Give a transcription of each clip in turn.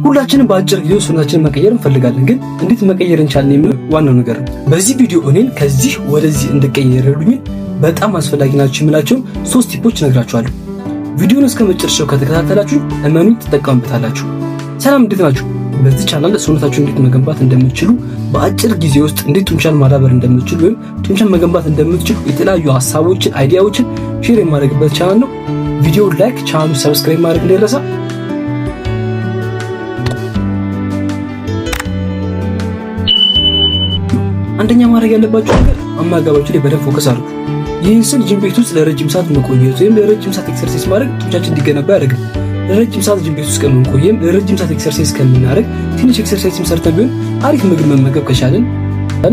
ሁላችንም በአጭር ጊዜ ሰውነታችንን መቀየር እንፈልጋለን፣ ግን እንዴት መቀየር እንችላለን የሚለው ዋናው ነገር ነው። በዚህ ቪዲዮ እኔን ከዚህ ወደዚህ እንድቀየር ይረዱኝ በጣም አስፈላጊ ናቸው የምላቸው 3 ቲፖች እነግራችኋለሁ። ቪዲዮውን እስከ መጨረሻው ከተከታተላችሁ እመኑኝ ትጠቀሙበታላችሁ። ሰላም፣ እንዴት ናችሁ? በዚህ ቻናል ሰውነታችሁን እንዴት መገንባት እንደምትችሉ፣ በአጭር ጊዜ ውስጥ እንዴት ጡንቻን ማዳበር እንደምትችሉ ወይም ጡንቻን መገንባት እንደምትችሉ የተለያዩ ሐሳቦችን፣ አይዲያዎችን ሼር የማደርግበት ቻናል ነው። ቪዲዮ ላይክ፣ ቻናሉን ሰብስክራይብ ማድረግ እንዳይረሳ። አንደኛ ማድረግ ያለባችሁ ነገር አመጋገባችሁ ላይ በደንብ ፎከስ አድርጉ። ይህን ስል ጂም ቤት ውስጥ ለረጅም ሰዓት መቆየት ወይም ለረጅም ሰዓት ኤክሰርሳይዝ ማድረግ ጡንቻችን እንዲገነባ ያደርጋል። ለረጅም ሰዓት ጂም ቤት ውስጥ ከምንቆይም ለረጅም ሰዓት ኤክሰርሳይዝ ከምናደርግ ትንሽ ኤክሰርሳይዝም ሰርተን ቢሆን አሪፍ ምግብ መመገብ ከቻለን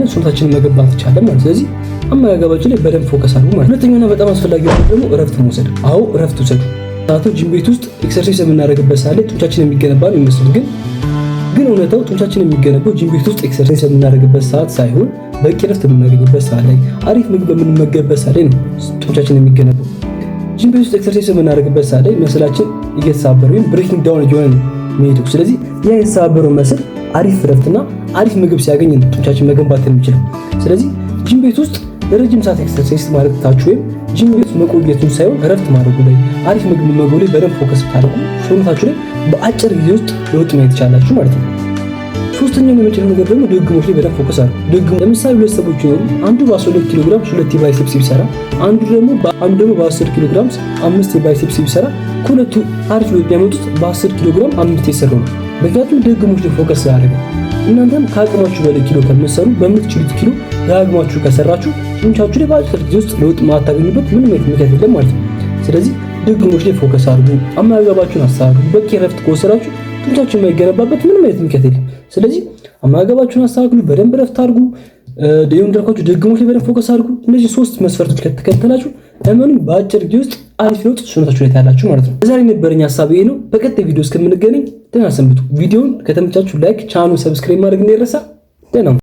ሰውነታችንን መገንባት ይቻላል ማለት። ስለዚህ አመጋገባችሁ ላይ በደንብ ፎከስ አድርጉ ማለት። ሁለተኛውና በጣም አስፈላጊ ነው ደግሞ እረፍት መውሰድ። አዎ እረፍት ውሰዱ። ጂም ቤት ውስጥ ኤክሰርሳይዝ የምናደርግበት ሰዓት ላይ ጡንቻችን የሚገነባ ነው የሚመስል ግን እውነታው ጡንቻችን የሚገነባው ጂም ቤት ውስጥ ኤክሰርሳይዝ የምናደርግበት ሰዓት ሳይሆን በቂ ረፍት የምናገኝበት ሰዓት ላይ አሪፍ ምግብ በምንመገብበት ሰዓት ላይ ነው ጡንቻችን የሚገነባው። ጂም ቤት ውስጥ ኤክሰርሳይዝ የምናደርግበት ሰዓት ላይ መስላችን እየተሳበረ ወይም ብሬኪንግ ዳውን እየሆነ ነው የሚሄደው። ስለዚህ ያ የተሳበረው መስል አሪፍ ረፍትና አሪፍ ምግብ ሲያገኝ ነው ጡንቻችን መገንባት የሚችለው። ስለዚህ ጂም ቤት ውስጥ ለረጅም ሰዓት ኤክሰርሳይዝ ማድረግ ታችሁ ወይም ጂም ቤት መቆየቱን ሳይሆን ረፍት ማድረጉ ላይ አሪፍ ምግብ መመገቡ ላይ በደንብ ፎከስ ብታደርጉ ሰውነታችሁ ላይ በአጭር ጊዜ ውስጥ ለውጥ ማየት ይቻላችሁ ማለት ነው። ሶስተኛው የመጨረሻው ነገር ደግሞ ድግሞች ላይ በደንብ ፎከስ አድርጉ። ድግሞ ለምሳሌ ሁለት ሰዎች ይኖሩ፣ አንዱ በ12 ኪሎ ግራም 2 የባይሴፕስ ቢሰራ፣ አንዱ ደግሞ በ10 ኪሎ ግራም 5 የባይሴፕስ ቢሰራ ከሁለቱ አሪፍ ለውጥ የሚያመጡት በ10 ኪሎ ግራም 5 የሰራው ነው። ምክንያቱም ድግሞች ላይ ፎከስ ስላደረገ። እናንተም ከአቅማችሁ በላይ ኪሎ ከምትሰሩ በምትችሉት ኪሎ ደጋግማችሁ ከሰራችሁ ጡንቻችሁ ላይ በአጭር ጊዜ ውስጥ ለውጥ ማታገኙበት ምንም ምክንያት የለም ማለት ነው። ስለዚህ ድግሞች ላይ ፎከስ አድርጉ። አመጋገባችሁን አስተካክሉ። በቂ ረፍት ከወሰዳችሁ ጡንቻችሁ የማይገነባበት ምንም አይነት ምክንያት የለም። ስለዚህ አመጋገባችሁን አስተካክሉ፣ በደንብ ረፍት አድርጉ። እንዳልኳችሁ ድግሞች ላይ በደንብ ፎከስ አድርጉ። እነዚህ 3 መስፈርቶች ከተከተላችሁ እመኑኝ በአጭር ጊዜ ውስጥ አሪፍ ለውጥ ሰውነታችሁ ላይ ታያላችሁ ማለት ነው። ዛሬ የነበረኝ ሐሳብ ይሄ ነው። በቀጣይ ቪዲዮ እስከምንገናኝ ደህና ሰንብቱ። ቪዲዮውን ከተመቻችሁ ላይክ፣ ቻናሉን ሰብስክራይብ ማድረግ እንዳይረሳ። ደህና